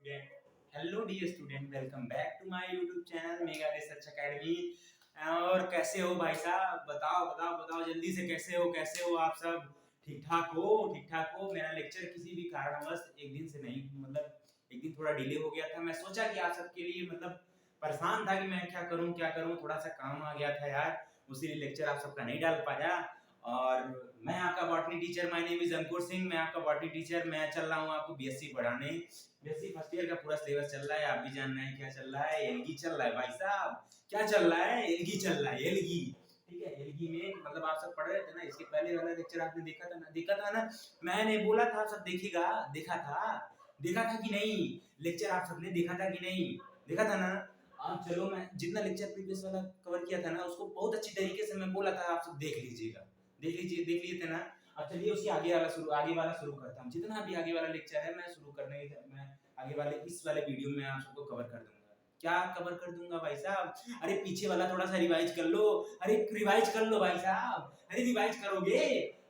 student. Hello dear student, welcome back to my YouTube channel Mega Research Academy. और कैसे हो भाई साहब? बताओ बताओ बताओ जल्दी से, कैसे हो आप सब? ठीक ठाक हो? ठीक ठाक हो? मेरा लेक्चर किसी भी कारणवश एक दिन से नहीं, मतलब एक दिन थोड़ा डिले हो गया था। मैं सोचा कि आप सबके लिए परेशान था कि मैं क्या करूं, थोड़ा सा काम आ गया था यार, उसी लेक्चर आप सबका नहीं डाल पाया। और मैं आपका botany teacher, my name is Ankur Singh, मैं आपका बॉटनी टीचर। मैं चल रहा हूँ आपको बीएससी पढ़ाने। बीएससी फर्स्ट ईयर का पूरा सिलेबस चल रहा है, आप भी जान रहे हैं क्या चल रहा है। एलगी चल रहा है भाई साहब। क्या चल रहा है? एलगी चल रहा है, एलगी। ठीक है, एलगी में मतलब आप सब पढ़ रहे थे ना, इसके पहले वाला लेक्चर आपने देखा था ना। मैंने बोला था आप सब देखिएगा, देखा था कि नहीं? लेक्चर आप सबने देखा था कि नहीं? देखा था ना। अब चलो, मैं जितना लेक्चर प्रीवियस वाला कवर किया था ना, उसको बहुत अच्छी तरीके से मैं बोला था, आप सब देख लीजिएगा। देख लिए थे ना। अब चलिए उसकी आगे वाला शुरू करता हूँ। जितना भी आगे वाला लेक्चर है मैं आगे वाले इस वाले वीडियो में आप सबको कवर कर दूंगा। क्या कवर कर दूंगा भाई साहब? अरे पीछे वाला थोड़ा सा रिवाइज कर लो। अरे रिवाइज कर लो भाई साहब। अरे रिवाइज करोगे?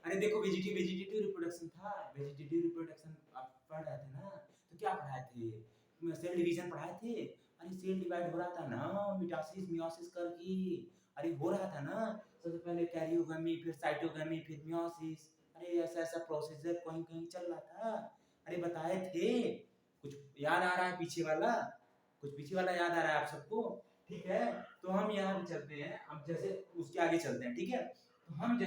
अरे देखो, वेजिटेटिव रिप्रोडक्शन था। वेजिटेटिव रिप्रोडक्शन आप पढ़ रहे थे ना, तो क्या पढ़ाए थे? सेल डिवीजन पढ़ाए थे। अरे सेल डिवाइड हो रहा था ना, मिटोसिस मियोसिस करके। अरे हो रहा था ना। सबसे पहले कैरियोगमी, फिर साइटोगमी, फिर मियोसिस। अरे ऐसा ऐसा प्रोसीजर कहीं कहीं चल रहा था। अरे बताए थे। कुछ याद आ रहा है पीछे वाला? कुछ पीछे वाला याद आ रहा है आप सबको? ठीक है, तो हम यहाँ पे चलते हैं। अब जैसे उसके आगे चलते हैं, ठीक है। तो हम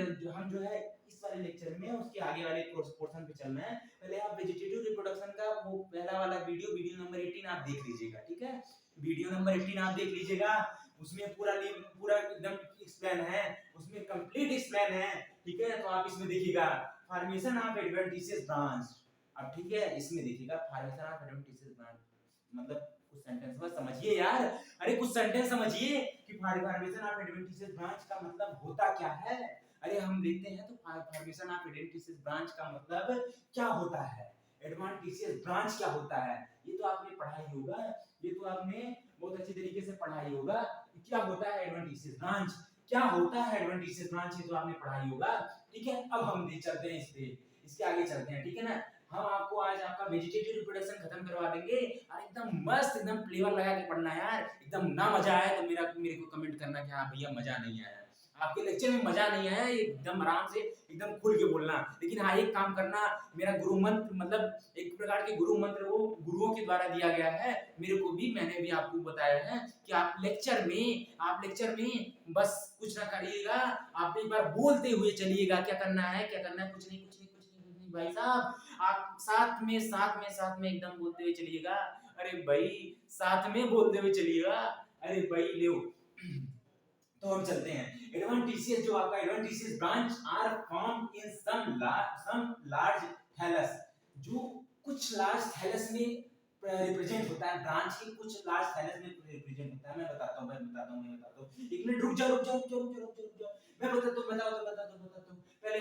जो है इस वाले लेक्चर में उसके आगे वाले पोर्शन पे चल रहे हैं। पहले आप वेजिटेटिव रिप्रोडक्शन का वो पहला वाला वीडियो नंबर 18 आप देख लीजिएगा, ठीक है। वीडियो नंबर 18 आप देख लीजिएगा। उसमें पूरा एकदम एक्सप्लेन है, उसमें कंप्लीट एक्सप्लेन है, ठीक है। तो आप इसमें देखिएगा फॉर्मेशन ऑफ एडवेंटिशियस ब्रांच। अब ठीक है, इसमें देखिएगा फॉर्मेशन ऑफ एडवेंटिशियस ब्रांच, मतलब कुछ सेंटेंस बस समझिए यार। अरे कुछ सेंटेंस समझिए कि फॉर्मेशन ऑफ एडवेंटिशियस ब्रांच का मतलब होता क्या है। अरे हम देखते हैं तो फॉर्मेशन ऑफ एडवेंटिशियस ब्रांच का मतलब क्या होता है, एडवेंटिशियस ब्रांच क्या होता है, ये तो आपने पढ़ा ही होगा। ये तो आपने बहुत अच्छी तरीके से पढ़ा ही होगा कि क्या होता है एडवेंटिशियस ब्रांच। क्या होता है एडवेंटिशियस ब्रांच, ये तो आपने पढ़ा ही होगा। ठीक है, अब हम चलते हैं इसके आगे चलते हैं, ठीक है ना। हम आपको आज आपका वेजिटेटिव रिप्रोडक्शन खत्म करवा देंगे और एकदम मस्त एकदम फ्लेवर लगा के पढ़ना है यार। एकदम ना मजा आए तो मेरे को कमेंट करना कि हाँ भैया मजा नहीं आया, आपके लेक्चर में मजा नहीं आया, एकदम आराम से एकदम खुल के बोलना। लेकिन हाँ एक काम करना, मेरा गुरु मंत्र मतलब एक प्रकार के गुरु मंत्र वो गुरुओं के द्वारा दिया गया है मेरे को भी, मैंने भी आपको बताया है कि आप लेक्चर में बस कुछ ना करिएगा, आप एक बार बोलते हुए चलिएगा। क्या करना है कुछ नहीं भाई साहब। आप साथ में एकदम बोलते हुए चलिएगा। अरे भाई साथ में बोलते हुए चलिएगा। अरे भाई ले। तो हम चलते हैं एडवेंटिशियस, जो आपका adventitious branch are form in some large thallus, जो कुछ लार्ज थैलस में रिप्रेजेंट होता है। ब्रांच के कुछ लार्ज थैलस में रिप्रेजेंट होता है। मैं बताता हूँ। एक मिनट रुक जाओ। मैं बताता हूँ। पहले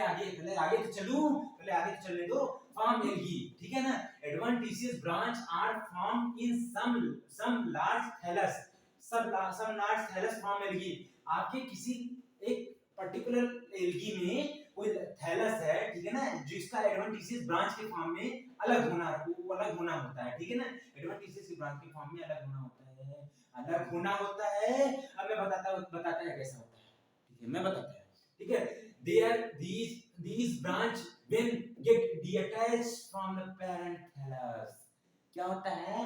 आगे तो चलूं, पहले आगे तो चलने दो। फॉर्म एल्गी, ठीक है ना। Adventitious branch are form in some large thallus, some large thallus form algae. आपके किसी एक पर्टिकुलर एल्गी में कोई थैलस है, ठीक है ना, जिसका एडवेंटिशियस ब्रांच के फॉर्म में अलग होना होता है, ठीक है ना। एडवेंटिशियस की ब्रांच के फॉर्म में अलग होना होता है, अब मैं बताता है कैसा होता है, ठीक है, मैं बताता है, ठीक है। There these branch when get detached from the parent thallus, क्या होता है?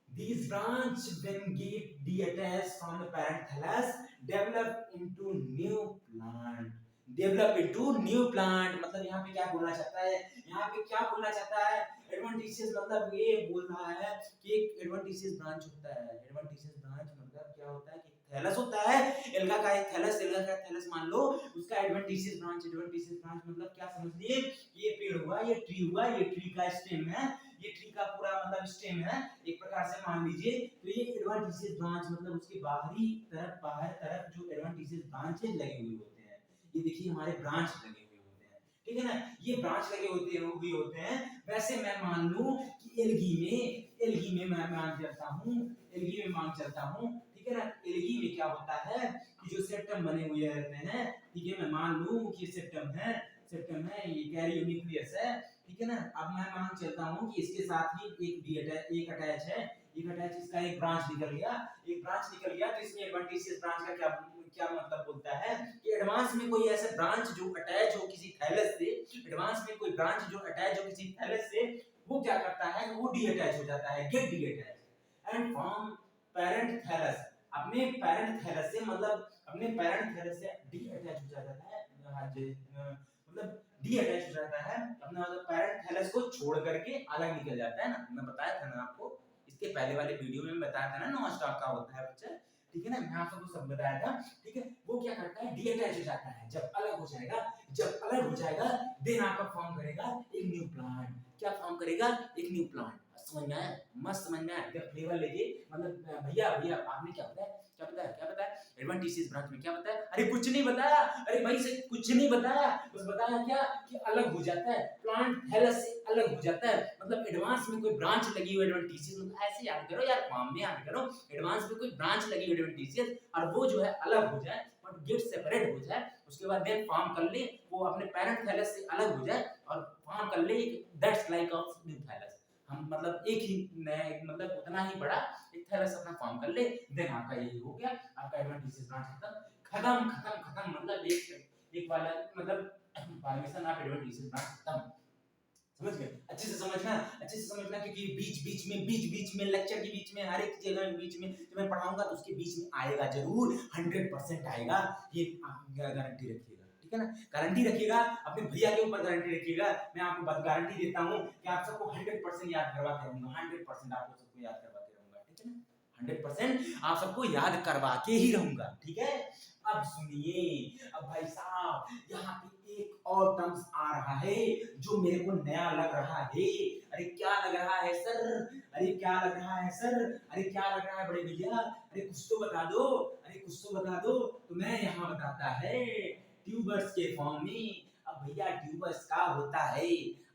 These branch when get detached from the parent thallus develop into new plant, मतलब यहाँ पे क्या बोलना चाहता है? एडवेंटिशियस मतलब ये बोल रहा है कि एक एडवेंटिशियस ब्रांच होता है। एडवेंटिशियस ब्रांच मतलब क्या होता है कि थैलस होता है, एल्गा का एक थैलस मान लो, उसका एडवेंटिशियस ब्रांच मतलब क्या समझिए, ये पेड़ हुआ, ये ट्री का स्टेम है, ये ट्री का पूरा मतलब स्टेम है एक प्रकार से मान लीजिए। तो ये एडवेंटिशियस ब्रांच मतलब उसके बाहर तरफ जो एडवेंटिशियस ब्रांचेस लगे हुए होते हैं, ये देखिए हमारे ब्रांच लगे हुए होते हैं, ठीक है ना। ये ब्रांच लगे होते हैं। वैसे मैं मान लूं कि एल्गी में मैं मान चलता हूं, ठीक है ना। एल्गी में क्या होता है कि जो सेप्टम बने हुए रहते हैं, ठीक है, मैं मान लूं कि सेप्टम है, ये कैरियोन्यूक्लियस है, ठीक है ना। अब मैं मान चलता हूँ कि इसके साथ ही एक अटैच है, एक अटैच इसका एक ब्रांच निकल गया, एक ब्रांच निकल गया, तो इसमें एडवेंटिशियस ब्रांच का क्या क्या मतलब बोलता है कि एडवांस में कोई ऐसा ब्रांच जो अटैच हो किसी थैलस से, एडवांस में कोई ब्रांच जो अटैच हो किसी थैलस से, वो क्या करता है, वो डीअटैच हो जाता है, get detach and form parent thallus. अपने पेरेंट थैलस से मतलब अपने पेरेंट थैलस से डीअटैच हो जाता है, मतलब डीअटैच हो जाता है अपना मतलब पेरेंट थैलस को छोड़ करके अलग निकल जाता है ना। मैं बताया था ना आपको इसके पहले वाले वीडियो में बताया था ना नॉन स्टॉप का होता है बच्चा, ठीक है ना, मैं आपको सब बताया था, ठीक है। वो क्या करता है, डीअटैच हो जाता है, जब अलग हो जाएगा, जब अलग हो जाएगा देन आपका फॉर्म करेगा एक न्यू प्लांट। क्या फॉर्म करेगा, एक न्यू प्लांट। समझ में आया, मस्त समझ में आया, जब फ्लेवर लेके मतलब भैया भैया आपने क्या बताया, क्या बताया, क्या बताया एडवेंटिशियस ब्रांच में क्या बताया, अरे कुछ नहीं बताया, अरे भाई से कुछ नहीं बताया, बस बताया क्या कि अलग हो जाता है, प्लांट थैलस से अलग हो जाता है, मतलब एडवांस में कोई ब्रांच लगी हुई एडवेंटिशियस, मतलब ऐसे याद करो यार, फॉर्म में याद करो, एडवांस में कोई ब्रांच लगी हुई एडवेंटिशियस और वो जो है अलग हो जाए और गेट सेपरेट हो जाए, उसके बाद देन फॉर्म कर ले, वो अपने पेरेंट थैलस से अलग हो जाए और फॉर्म कर ले, that's like of new thallus. हम मतलब एक ही नया मतलब उतना ही बड़ा एक थैलस अपना फॉर्म कर ले, देन आपका ये हो गया, आपका एडवेंटिशियस ब्रांच खत्म खत्म खत्म खत्म, मतलब एक वाला मतलब फॉर्मेशन ऑफ एडवेंटिशियस ब्रांच खत्म। समझ गए, अच्छे से समझना, अच्छे से समझना, क्योंकि बीच बीच में लेक्चर के बीच में हर एक जगह बीच में जब मैं पढ़ाऊंगा तो उसके बीच में आएगा जरूर, 100% आएगा, ये गारंटी रखिएगा, ठीक है ना, गारंटी रखिएगा, अपने भैया के ऊपर गारंटी रखिएगा, मैं आपको बात गारंटी देता हूँ कि आप सबको 100% याद करवा के रहूंगा, 100% आपको सबको याद करवा के रहूंगा, ठीक है ना, 100% आप सबको याद करवा के ही रहूंगा, ठीक है। अब सुनिए, अब भाई साहब यहाँ पे एक और टर्म्स आ रहा है जो मेरे को नया लग रहा है। अरे क्या लग रहा है सर, अरे क्या लग रहा है सर, अरे क्या लग रहा है बड़े भैया, अरे कुछ तो बता दो, अरे कुछ तो बता दो। तो मैं यहाँ बताता है ट्यूबर्स के फॉर्म में। अब भैया ट्यूबर्स का होता है,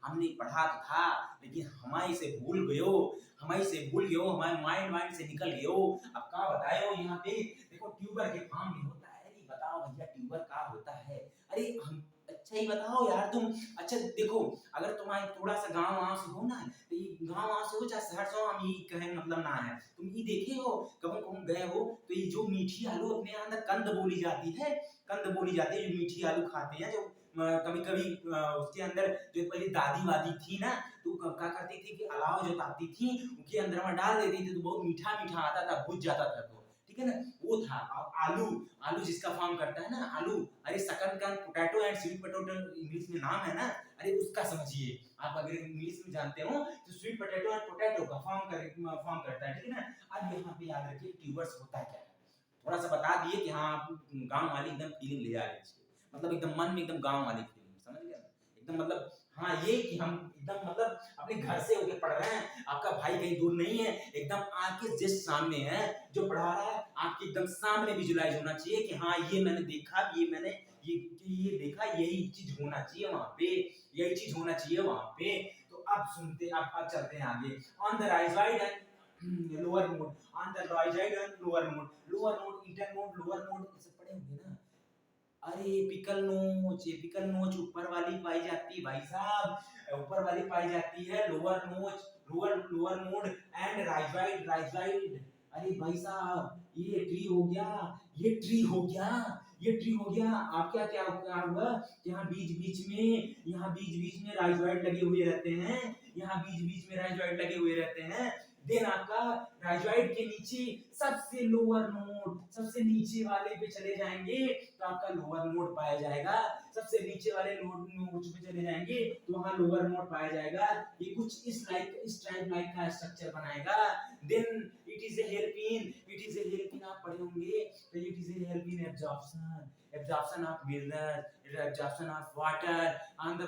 हमने पढ़ा तो था लेकिन हमारे से भूल गयो, हमारे से भूल गयो, हमारे माइंड से निकल गयो। अब का बतायो यहाँ पे देखो ट्यूबर के फॉर्म में होता है, अरे बताओ भैया ट्यूबर का होता है, अरे हम अच्छा ही बताओ यार तुम। अच्छा देखो, अगर तुम्हारे थोड़ा सा गांव से हो ना, तो ये गांव से हो चाहे शहर से हो, हम ये कहे मतलब ना है, तुम ये देखे हो कभी कभी गए हो तो ये जो मीठी आलू अपने यहाँ अंदर कंद बोली जाती है, कंद बोली जाती है, जो मीठी आलू खाते हैं, जो कभी कभी उसके अंदर जो पहले दादी वादी थी ना, तो क्या करती थी कि अलाव जो ताती थी उनके अंदर में डाल देती थी, तो बहुत मीठा मीठा आता था, भुज जाता था, तो ठीक है ना, वो था। आलू, आलू जिसका फॉर्म करता है ना, आलू, अरे सकन का potato and sweet potato English में नाम है ना, अरे उसका समझिए आप, अगर इंग्लिश में जानते हो तो स्वीट पोटैटो एंड पोटैटो का फॉर्म करता है, ठीक है ना। अब यहाँ पे याद रखिए ट्यूबर्स होता क्या है, थोड़ा सा बता दिए कि हाँ आप गांव वाली एकदम फीलिंग ले जा रहे हैं, मतलब एकदम मन में एकदम गांव वाली फीलिंग, समझ गए एकदम, मतलब हाँ ये कि हम एकदम मतलब अपने घर से होके पढ़ रहे हैं, आपका भाई कहीं दूर नहीं है, एकदम आपके जस्ट सामने है जो पढ़ा रहा है, आपके एकदम सामने विजुलाइज होना चाहिए कि हाँ ये मैंने देखा, ये मैंने ये देखा, यही चीज होना चाहिए वहां पे, यही चीज होना चाहिए वहां पे। तो अब सुनते, अब चलते हैं आगे। On the right side and lower mode, on the right side and lower mode, lower mode, inter mode, lower mode, ये सब पढ़े होंगे ना। अरे पिकल नोच ऊपर वाली पाई जाती है भाई साहब, ऊपर वाली पाई जाती है, लोअर नोच, lower lower mode and right right. अरे भाई साहब ये ट्री हो गया, ये ट्री हो गया, ये ट्री हो गया। आप क्या क्या क्या हुआ, यहाँ बीच बीच में, यहाँ बीच बीच में राइट लगे हुए रहते हैं, यहाँ बीच बीच में राइट लगे हुए रहते हैं। देन आपका राइट के नीचे सबसे लोअर नोड, सबसे नीचे वाले पे चले जाएंगे तो आपका लोअर नोड पाया जाएगा, सबसे नीचे वाले नोड पे चले जाएंगे तो वहां लोअर नोड पाया जाएगा। ये कुछ इस टाइप लाइक का स्ट्रक्चर बनाएगा। Then it is a helping, it is a helping, आप पढ़े होंगे तो it is a helping absorption, absorption of mineral, absorption of water on the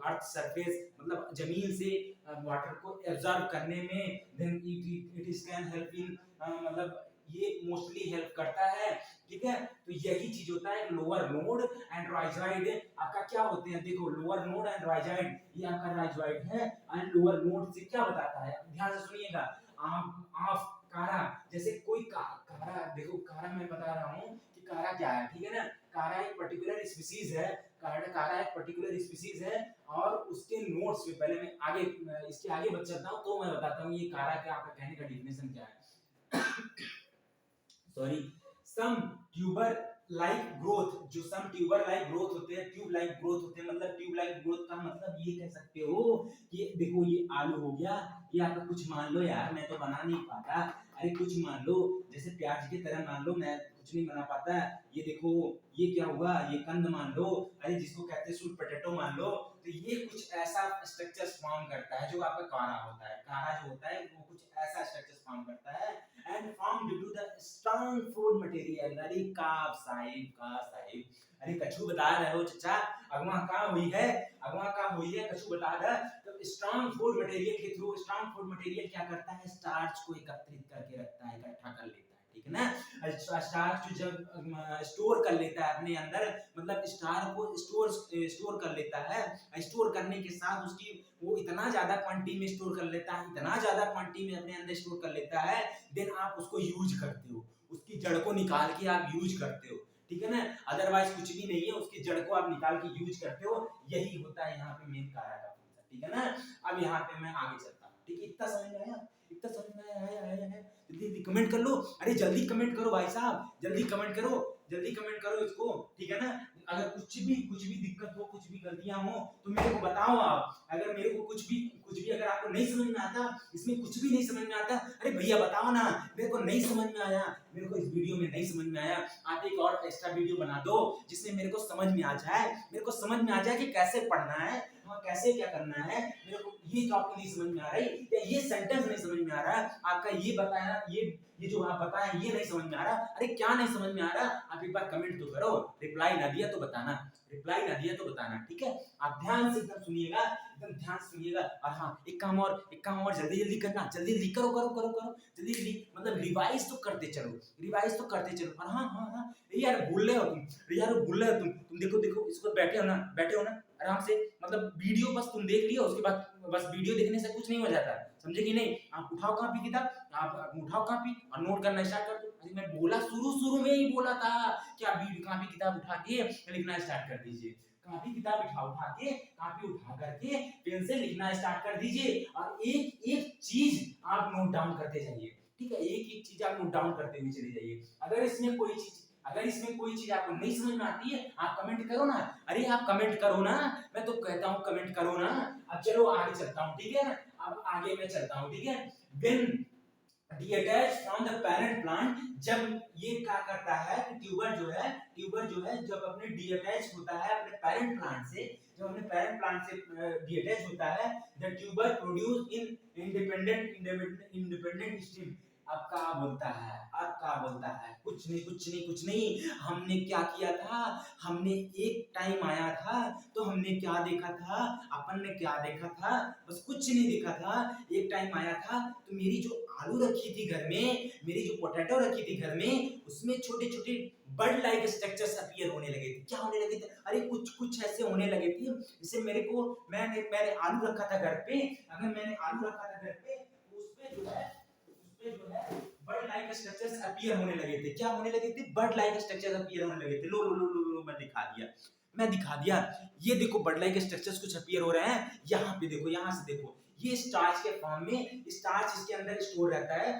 earth surface, मतलब जमीन से वाटर को एब्जॉर्ब करने में। Then it is can help in, मतलब ये मोस्टली हेल्प करता है, ठीक है। तो यही चीज होता है लोअर नोड एंड राइजॉइड। आपका क्या होते हैं, देखो लोअर नोड एंड राइजॉइड, ये आपका राइजॉइड है एंड लोअर नोड से क्या बताता है, ध्यान से सुनिएगा। ऑफ कारा, जैसे कोई कारा, देखो कारा मैं बता रहा हूँ कि कारा क्या है, ठीक है ना, कारा एक पर्टिकुलर स्पीशीज है, कारा एक पर्टिकुलर स्पीसीज है और उसके नोट्स में पहले मैं आगे इसके आगे बच चलता हूँ तो मैं बताता हूँ ये कारा के आपका कहने का डेफिनेशन क्या है। सॉरी, सम ट्यूबर लाइक ग्रोथ, जो सम ट्यूबर लाइक ग्रोथ होते हैं, ट्यूब लाइक ग्रोथ होते हैं, मतलब ट्यूब लाइक ग्रोथ का मतलब ये कह सकते हो कि देखो ये आलू हो गया, ये आपका कुछ मान लो यार, मैं तो बना नहीं पाता, अरे कुछ मान लो जैसे प्याज की तरह मान लो, मैं कुछ नहीं बना पाता, ये देखो ये क्या हुआ, ये कंद मान लो, अरे जिसको कहते हैं स्वीट पोटैटो मान लो, तो ये कुछ ऐसा स्ट्रक्चर फॉर्म करता है जो आपका कारा होता है। कारा जो होता है वो कुछ ऐसा स्ट्रक्चर फॉर्म करता है and formed due to the strong food material। अरे का साहिब, अरे कछु बता रहे हो चचा, अगवा कहाँ हुई है, अगवा कहाँ हुई है, कछु बता रहा। तो स्ट्रॉन्ग फूड मटेरियल के थ्रू, स्ट्रॉन्ग फूड मटेरियल क्या करता है, स्टार्च को एकत्रित करके रखता है, इकट्ठा कर लेता है, ठीक है ना। स्टार्च जब स्टोर कर लेता है अपने अंदर, मतलब स्टार को स्टोर कर लेता है, स्टोर करने के साथ उसकी वो इतना ज्यादा क्वांटिटी में स्टोर कर लेता है, इतना ज्यादा क्वांटिटी में अपने अंदर स्टोर कर लेता है, देन आप उसको यूज करते हो, उसकी जड़ को निकाल के आप यूज करते हो, ठीक है ना। अदरवाइज कुछ भी नहीं है, उसकी जड़ को आप निकाल के यूज करते हो, यही होता है यहाँ पे मेन कारा का फंक्शन, ठीक है ना। अब यहाँ पे मैं आगे चलता हूँ, ठीक है, इतना समझ में आया, इतना समझ में आया। जल्दी कमेंट कर लो, अरे जल्दी कमेंट करो भाई साहब, जल्दी कमेंट करो, जल्दी कमेंट करो इसको, ठीक है ना। अगर कुछ भी दिक्कत हो, कुछ भी गलतियां हो तो मेरे को बताओ आप। अगर मेरे को कुछ भी अगर आपको नहीं समझ में आता, इसमें कुछ भी नहीं समझ में आता, अरे भैया बताओ ना, मेरे को नहीं समझ में आया, मेरे को इस वीडियो में नहीं समझ में आया, आप एक और एक्स्ट्रा वीडियो बना दो जिसमें मेरे को समझ में आ जाए, मेरे को समझ में आ जाए कि कैसे पढ़ना है, कैसे क्या करना है। मेरे को ये टॉपिक नहीं समझ में आ रही, या ये सेंटेंस नहीं समझ में आ रहा, आपका ये बताया, ये जो आप बताया ये नहीं समझ में आ रहा, अरे क्या नहीं समझ में आ रहा, आप एक बार कमेंट तो करो, रिप्लाई ना दिया तो बताना, रिप्लाई ना दिया तो बताना, ठीक है। आप ध्यान से एकदम सुनिएगा, एकदम ध्यान से सुनिएगा। और हाँ, एक काम और जल्दी करना, जल्दी करो, जल्दी मतलब रिवाइज तो करते चलो। और हाँ, यार भूल रहे हो तुम, देखो इसको बैठे हो ना आराम से, मतलब वीडियो बस तुम देख लियो, उसके बाद बस वीडियो देखने से कुछ नहीं हो जाता, समझे कि नहीं। आप उठाओ कॉपी किताब, आप उठाओ कॉपी और नोट करना स्टार्ट कर दो। अरे मैं बोला शुरू में ही बोला था कि आप कॉपी किताब उठा के लिखना स्टार्ट कर दीजिए, कॉपी किताब कॉपी उठा करके पेन से लिखना स्टार्ट कर दीजिए, और एक एक चीज आप नोट डाउन करते जाइए, ठीक है, एक चीज आप नोट डाउन करते हुए चले जाइए। अगर इसमें कोई चीज आपको नहीं समझ में आती है, आप कमेंट करो ना, अरे आप कमेंट करो ना, मैं तो कहता हूँ कमेंट करो ना। अब चलो आगे चलता हूँ, ठीक है, अब आगे मैं चलता हूँ, ठीक है। When detached from the parent plant, जब ये क्या करता है कि ट्यूबर जो है जब अपने डिटैच होता है अपने पेरेंट प्लांट से, जब अपने पेरेंट प्लांट से डिटैच होता है, the tuber produce in independent stream. अब क्या बोलता है, कुछ नहीं। हमने क्या किया था, हमने एक टाइम आया था तो हमने क्या देखा था, अपन ने क्या देखा था, बस कुछ नहीं देखा था। एक टाइम आया था तो मेरी जो आलू रखी थी घर में, मेरी जो पोटैटो रखी थी घर में, उसमें छोटे छोटे बर्ड लाइक स्ट्रक्चर्स अपीयर होने लगे थे। क्या होने लगे थे, अरे कुछ ऐसे होने लगे थे जैसे मैंने आलू रखा था घर पे, अगर मैंने आलू रखा था घर पे तो उसपे जो है बर्ड लाइक स्ट्रक्चर्स अपीयर होने लगे थे। क्या होने लगे थे, बर्ड लाइक स्ट्रक्चर्स अपीयर होने लगे थे। लो मैं दिखा दिया, ये देखो बर्ड लाइक स्ट्रक्चर्स कुछ अपीयर हो रहे हैं, यहाँ पे देखो, यहाँ से देखो, ये स्टार्च के फॉर्म में, स्टार्च इसके अंदर स्टोर रहता है,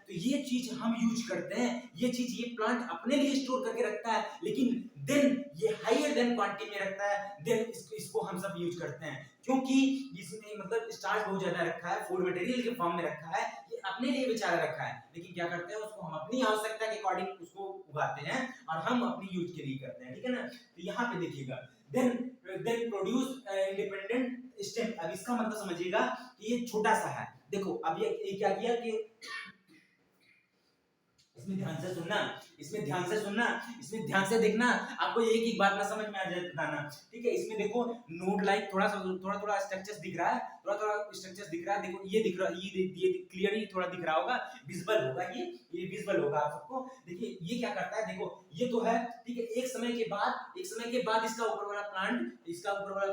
तो ये चीज हम यूज करते हैं, ये चीज ये प्लांट अपने लिए स्टोर करके रखता है, लेकिन देन ये हायर देन क्वांटिटी में रखता है, देन इसको हम सब यूज करते हैं, क्योंकि इसमें मतलब स्टार्च बहुत ज्यादा रखा है, फूड मटेरियल के फॉर्म में रखा है, ये अपने लिए बेचारा रखा है, लेकिन क्या करते हैं उसको हम अपनी आवश्यकता के अकॉर्डिंग उसको उगाते हैं और हम अपनी यूज के लिए करते हैं, ठीक है ना। तो यहाँ पे देखिएगा, देन प्रोड्यूस इंडिपेंडेंट स्टेम। अब इसका मतलब समझिएगा कि ये छोटा सा है, देखो अब ये क्या किया कि इसमें ध्यान से देखना, आपको एक बात ना समझ में आ जाए बताना, ठीक है। इसमें देखो नोड लाइक थोड़ा स्ट्रक्चर्स दिख रहा है, देखो ये दिख रहा है, ये क्लियरली थोड़ा दिख रहा होगा, विजिबल होगा, ये विजिबल होगा आप सबको। देखिए ये क्या करता है, देखो ये तो है, ठीक है, एक समय के बाद इसका ऊपर वाला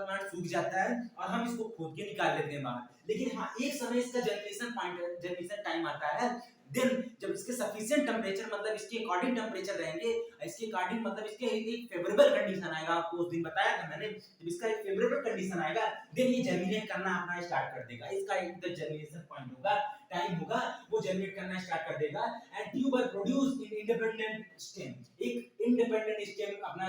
प्लांट सूख जाता है और हम इसको खोद के निकाल लेते हैं बाहर, लेकिन हाँ एक समय इसका जर्मिनेशन टाइम आता है, देन जब इसके सफिशिएंट टेम्परेचर मतलब इसके अकॉर्डिंग टेम्परेचर रहेंगे, इसके अकॉर्डिंग मतलब इसके एक फेवरेबल कंडीशन आएगा, आपको उस दिन बताया था मैंने, जब इसका एक फेवरेबल कंडीशन आएगा देन ये जर्मिनेट करना अपना स्टार्ट कर देगा। इसका एक जर्मिनेशन पॉइंट होगा, टाइम होगा, वो जर्मिनेट करना स्टार्ट कर देगा and tube are produce in independent stem, एक इंडिपेंडेंट स्टेम अपना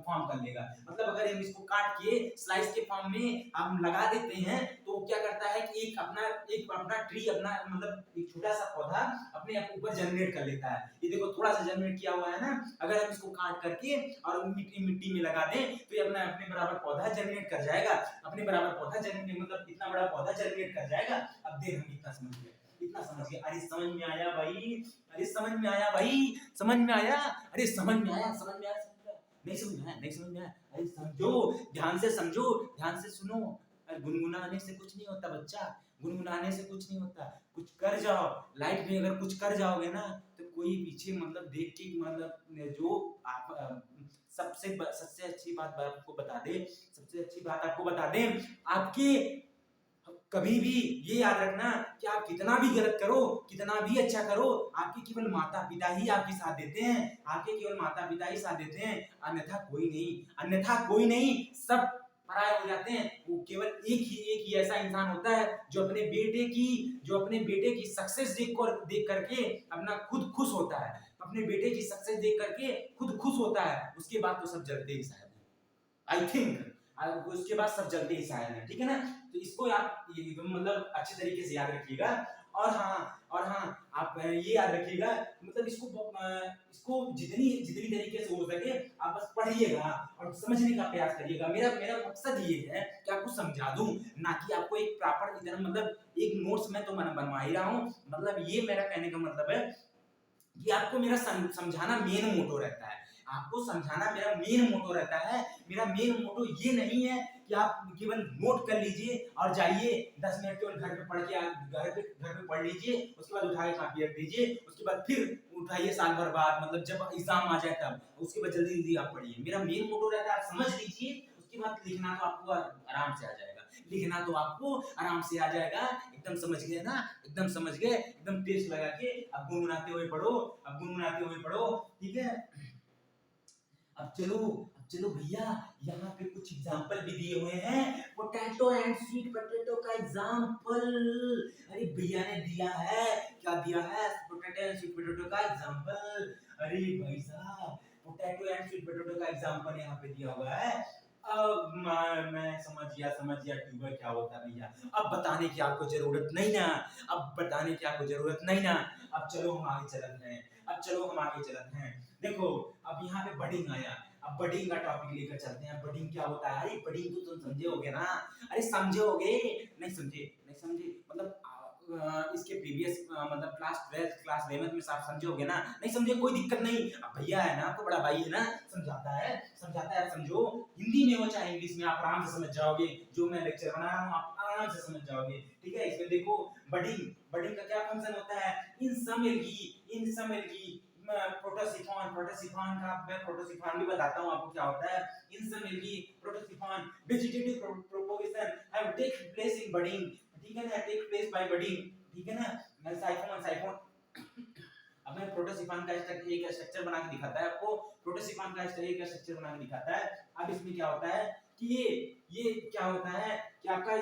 फॉर्म कर लेगा। मतलब अगर हम इसको काट के स्लाइस के फॉर्म में हम लगा देते हैं तो वो क्या करता है कि एक अपना ट्री अपना मतलब एक छोटा सा पौधा अपने ऊपर जनरेट कर लेता है। ये देखो थोड़ा सा जनरेट किया हुआ है ना, अगर हम इसको काट करके और मिट्टी में लगा दें तो ये अपना अपने बराबर पौधा जनरेट कर जाएगा, अपने बराबर पौधा जनरेट मतलब इतना बड़ा पौधा जनरेट कर जाएगा। अब देख हम इतना समझ गए, इतना समझ गए, अरे समझ में आया भाई, अरे समझ में आया भाई, समझ में आया, अरे समझ में आया, समझ में आया, नहीं समझ में आया, नहीं समझ में आया, अरे समझो, ध्यान से समझो, ध्यान से सुनो। अरे गुनगुनाने से कुछ नहीं होता बच्चा, गुनगुनाने से कुछ नहीं होता, कुछ कर जाओ लाइफ में, अगर कुछ कर जाओगे ना तो कोई पीछे मतलब देख के मतलब जो आप सबसे सबसे अच्छी बात आपको बता दे, सबसे अच्छी बात आपको बता दे, आपके कभी भी ये याद रखना कि आप कितना भी गलत करो, कितना भी अच्छा करो, आपके केवल माता पिता ही आपके साथ देते हैं, आपके केवल माता पिता ही साथ देते हैं, अन्यथा कोई नहीं, अन्यथा कोई नहीं, सब पराये हो जाते हैं। वो केवल एक ही ऐसा इंसान होता है जो अपने बेटे की सक्सेस देख करके अपना खुद खुश होता है, अपने बेटे की सक्सेस देख करके खुद खुश होता है, उसके बाद तो सब जलते ही शायद, आई थिंक उसके बाद सब जल्दी ही शायद है, ठीक है ना। तो इसको आप मतलब अच्छे तरीके से याद रखिएगा। और हाँ आप ये याद रखिएगा मतलब इसको जितनी तरीके से हो सके आप बस पढ़िएगा और समझने का प्रयास करिएगा। मेरा मेरा मकसद ये है कि आपको समझा दूं, ना कि आपको एक प्रॉपर इधर मतलब एक नोट्स में तो मैं बनवा ही रहा हूँ, मतलब ये मेरा कहने का मतलब है कि आपको मेरा समझाना मेन मोटो रहता है, आपको समझाना मेरा मेन मोटो रहता है। मेरा मेन मोटो ये नहीं है कि आप केवल नोट कर लीजिए और जाइए 10 मिनट केवल घर पे पढ़ के घर पे पढ़ लीजिए, उसके बाद उठा के कॉपी रख दीजिए, उसके बाद फिर उठाइए साल भर बाद मतलब जब एग्जाम आ जाए तब, उसके बाद जल्दी जल्दी आप पढ़िए। मेरा मेन मोटो रहता है आप समझ लीजिए, उसके बाद लिखना तो आपको आराम से आ जाएगा, लिखना तो आपको आराम से आ जाएगा। एकदम समझ गए ना, एकदम समझ गए, एकदम टेस्ट लगा के अब गुनगुनाते हुए पढ़ो, अब गुनगुनाते हुए पढ़ो, ठीक है। अब चलो भैया, यहाँ पे कुछ एग्जाम्पल भी दिए हुए हैं, पोटैटो एंड स्वीट पोटैटो का एग्जाम्पल। अरे भैया ने दिया है, क्या दिया है, पोटैटो एंड स्वीट पोटैटो का एग्जाम्पल। अरे भाई साहब पोटैटो एंड स्वीट पोटैटो का एग्जाम्पल यहाँ पे दिया हुआ है। अब मैं समझ गया ट्यूबर क्या होता है भैया, अब बताने की आपको जरूरत नहीं ना, अब बताने की आपको जरूरत नहीं ना। अब चलो हम आगे चलते हैं, अब चलो हम आगे चलते हैं। देखो अब यहाँ पे बडिंग आया, अब बडिंग का टॉपिक लेकर चलते हैं। बडिंग क्या होता है, अरे बडिंग तो तुम समझे होगे ना, अरे समझोगे, नहीं समझे मतलब इसके प्रीवियस मतलब क्लास 12 क्लास 11 में आप समझोगे ना, नहीं समझे कोई दिक्कत नहीं, अब भैया है ना आपको बड़ा भाई है ना, समझाता है आप समझो, हिंदी में हो चाहे इंग्लिश में आप आराम से समझ जाओगे, जो मैं लेक्चर बना रहा हूँ आप आराम से समझ जाओगे, ठीक है। इसमें देखो बडिंग का क्या फंक्शन होता है, इन सम एल्गी प्रोटोसिफॉन का मैं प्रोटोसिफॉन भी बताता हूँ आपको क्या होता है। In some algae protosiphon vegetative propagation have take place in budding, ठीक है ना, टेक प्लेस बाय बडिंग, ठीक है ना। साइफोन अब मैं प्रोटोसिफॉन का एक स्ट्रक्चर बना के दिखाता है आपको, प्रोटोसिफॉन का एक स्ट्रक्चर बना के दिखाता है। अब इसमें क्या होता है कि ये क्या होता है कि आपका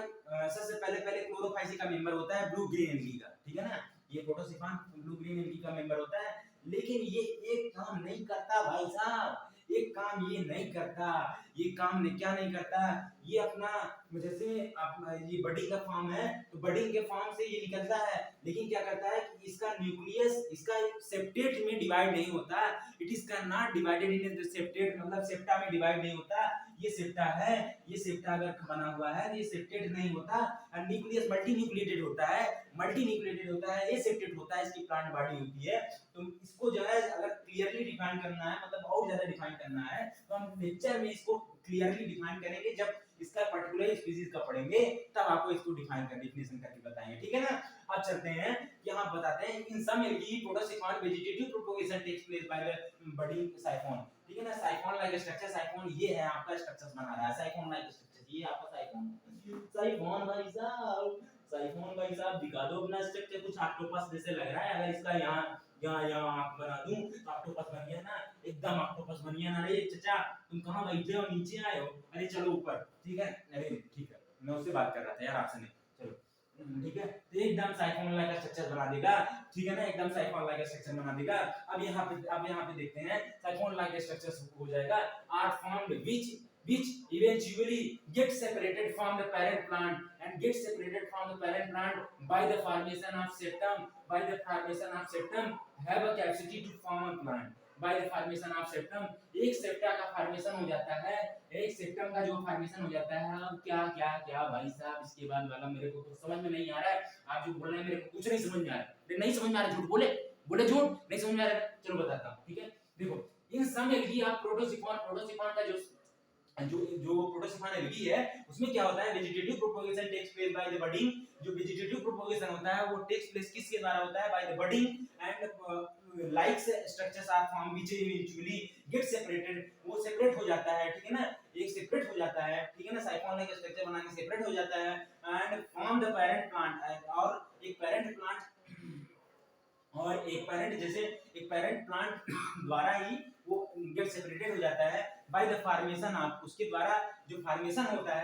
सबसे पहले क्लोरोफाइसी का मेंबर होता है ब्लू ग्रीन एल्गी का, ठीक है ना, ये प्रोटोसिफॉन ब्लू ग्रीन एल्गी का मेंबर होता है, लेकिन ये एक काम नहीं करता भाई साहब, एक काम ये नहीं करता, ये काम ने क्या नहीं करता, ये अपना जैसे अपना ये बडिंग का फॉर्म है तो बडिंग के फॉर्म से ये निकलता है, लेकिन क्या करता है कि इसका न्यूक्लियस इसका सेप्टेट में डिवाइड नहीं होता, it is can not divided in septate मतलब सेप्टा में डिवाइड नहीं होता, ये सेप्टा है, ये सेप्टा अगर बना हुआ है तो ये सेप्टेट नहीं होता, न्यूक्लियस मल्टी न्यूक्लिएटेड होता है, ये सेप्टेट होता है, इसकी प्लांट बॉडी होती है। तो इसको जो है अगर क्लियरली डिफाइन करना है मतलब और ज्यादा डिफाइन करना है तो हम लेक्चर में इसको क्लियरली डिफाइन करेंगे, जब इसका पर्टिकुलर स्पीशीज का पढ़ेंगे तब आपको इसको डिफाइन कर डेफिनेशन करके बताएंगे, ठीक है ना। अब चलते हैं यहाँ बताते हैं in some algae protosiphon vegetative propagation takes place by budding siphon, ठीक है ना। साइफोन लाइक स्ट्रक्चर, साइफोन ये है आपका स्ट्रक्चर बना रहा है, साइफोन लाइक स्ट्रक्चर ये आपका साइफोन भाई साहब साइफोन भाई साहब दिखा दो अपना स्ट्रक्चर, कुछ ऑक्टोपस जैसे लग रहा है। अगर इसका यहाँ आंख बना दूं तो ऑक्टोपस बन गया ना, एकदम ऑक्टोपस बन गया ना। अरे चचा तुम कहाँ बैठे हो, नीचे आए हो? अरे चलो ऊपर, ठीक है। अरे ठीक है, मैं उससे बात कर रहा था यार, आपसे नहीं। चलो ठीक है, तो एकदम साइफोन लाइक स्ट्रक्चर बना देगा, ठीक है ना, एकदम साइफोन लाइक स्ट्रक्चर बना देगा। अब यहाँ पे देखते हैं, साइफोन लाइक स्ट्रक्चर हो जाएगा are formed which eventually get separated from the parent plant and get separated from the parent plant by the formation of septum have a capacity to form a plant by the formation of septum। एक septa का formation हो जाता है, एक septum का जो formation हो जाता है। अब क्या क्या क्या भाई साहब, इसके बाद वाला मेरे को तो समझ में नहीं आ रहा है। आप जो बोल रहे हैं मेरे को कुछ नहीं समझ में आ रहा है, नहीं समझ में आ रहा, झूठ बोले झूठ, नहीं समझ में आ रहा है। चलो बताता हूँ, ठीक है। देखो इन सम एल्गी आप प्रोटोसिफॉन का जो जो प्रोटोसिफॉन एल्गी है उसमें क्या होता है, vegetative propagation takes place by the budding. जो वेजिटेटिव प्रोपगेशन होता है वो टेक्स प्लेस किसके द्वारा होता है, by the budding and like structures are form which eventually get separated, वो सेपरेट हो जाता है, ठीक है ना, एक सेपरेट हो जाता है, ठीक है ना, साइफोन लाइक स्ट्रक्चर बना के सेपरेट हो जाता है and form the parent plant. और एक पेरेंट प्लांट जैसे एक पेरेंट प्लांट द्वारा ही वो गेट सेपरेटेड हो जाता है बाय द फॉर्मेशन ऑफ, उसके द्वारा जो फॉर्मेशन होता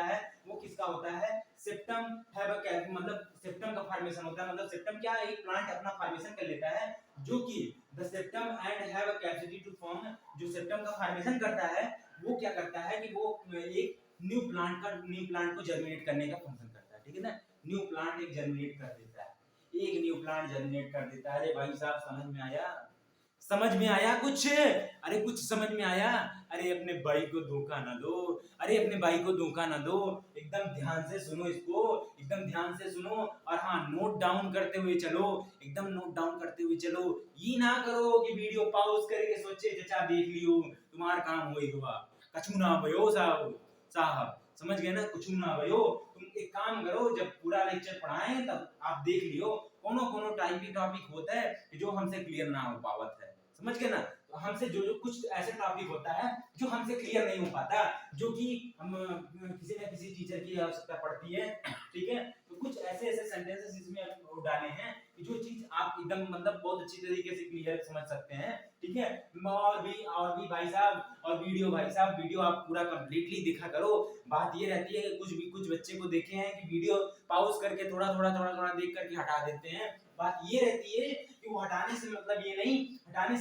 है वो किसका होता है, सेप्टम हैव अ, मतलब सेप्टम का फॉर्मेशन होता है। मतलब सेप्टम क्या है, एक प्लांट अपना फॉर्मेशन कर लेता है, जो कि the septum and have a capacity to form. जो सेप्टम का फॉर्मेशन करता है वो क्या करता है कि वो एक न्यू प्लांट को जर्मिनेट करने का फंक्शन करता है, ठीक है ना। न्यू प्लांट एक जर्मिनेट कर देता है, एक न्यू प्लांट जर्मिनेट कर देता है। अरे भाई साहब समझ में आया कुछ? अरे कुछ समझ में आया? अरे अपने भाई को धोखा ना दो, एकदम ध्यान से सुनो इसको, एकदम ध्यान से सुनो। और हाँ, नोट डाउन करते हुए चलो, एकदम नोट डाउन करते हुए चलो। ये ना करो कि वीडियो पॉज करके सोचे चचा देख लियो तुम्हारा काम हो हुआ, कछु ना भयो साहब, समझ गए ना, कुछ ना भयो। तुम एक काम करो, जब पूरा लेक्चर पढ़ाएं तब आप देख लियो, कोनो टॉपिक होता है जो हमसे क्लियर ना हो पावत है, समझ गए ना। तो हमसे जो कुछ ऐसे टॉपिक होता है जो हमसे क्लियर नहीं हो पाता, जो कि हम किसी न किसी टीचर की आवश्यकता पड़ती है, ठीक है। तो कुछ ऐसे सेंटेंसेस इसमें डाले हैं कि जो चीज आप एकदम मतलब बहुत अच्छी तरीके से क्लियर समझ सकते हैं, ठीक है। और भी भाई साहब, और वीडियो आप पूरा कंप्लीटली देखा करो। बात ये रहती है कि कुछ बच्चे को देखे हैं कि वीडियो पॉज करके थोड़ा देख करके हटा देते हैं। बात ये रहती है कि वो हटाने से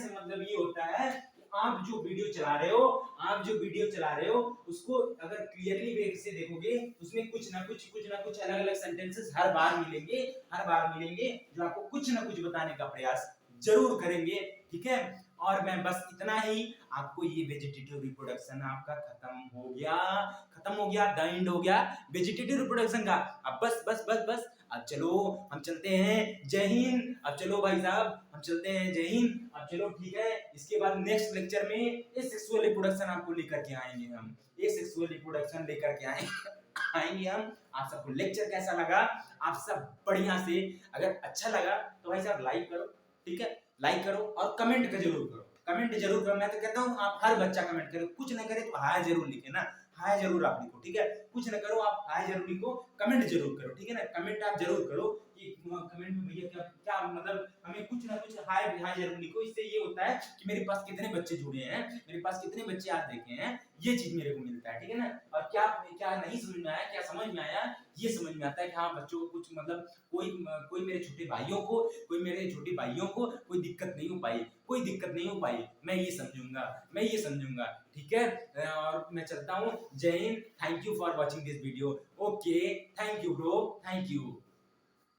मतलब ये होता है कि आप जो वीडियो चला रहे हो उसको अगर क्लियरली वे से देखोगे, उसमें कुछ ना कुछ अलग सेंटेंसेस हर बार मिलेंगे जो आपको कुछ ना कुछ बताने का प्रयास जरूर करेंगे, ठीक है। और मैं बस इतना ही, आपको ये वेजिटेटिव रिप्रोडक्शन आपका खत्म हो गया, द एंड हो गया वेजिटेटिव रिप्रोडक्शन का। अब बस अब चलो हम चलते हैं, जय हिंद। अब चलो भाई साहब हम चलते हैं, जय हिंद। अब चलो ठीक है, इसके बाद नेक्स्ट लेक्चर में ये सेक्सुअल रिप्रोडक्शन आपको लेकर के आएंगे हम, ये सेक्सुअल रिप्रोडक्शन लेकर के आएंगे हम। आप सबको लेक्चर कैसा लगा? आप सब बढ़िया से, अगर अच्छा लगा तो भाई साहब लाइक करो, ठीक है, लाइक करो और कमेंट जरूर करो। मैं तो कहता हूँ आप हर बच्चा कमेंट करे, कुछ ना करे तो हाय जरूर लिखे ना, हाय जरूर आप लिखो, ठीक है। कुछ ना करो आप हाय जरूर लिखो, कमेंट जरूर करो, ठीक है ना। कमेंट आप जरूर करो कि कमेंट में भैया क्या मतलब हमें कुछ ना कुछ हाय जरूर लिखो। इससे ये होता है कि मेरे पास कितने बच्चे जुड़े हैं, मेरे पास कितने बच्चे आज देखे हैं, ये चीज मेरे को मिलता है, ठीक है ना। और क्या क्या नहीं समझ में आया, क्या समझ में आया, ये समझ में आता है कि हाँ बच्चों को कुछ मतलब कोई मेरे छोटे भाइयों को कोई दिक्कत नहीं हो पाई, मैं ये समझूंगा, ठीक है। और मैं चलता हूँ, जय Hind, thank you for watching this video, okay, thank you bro, thank you.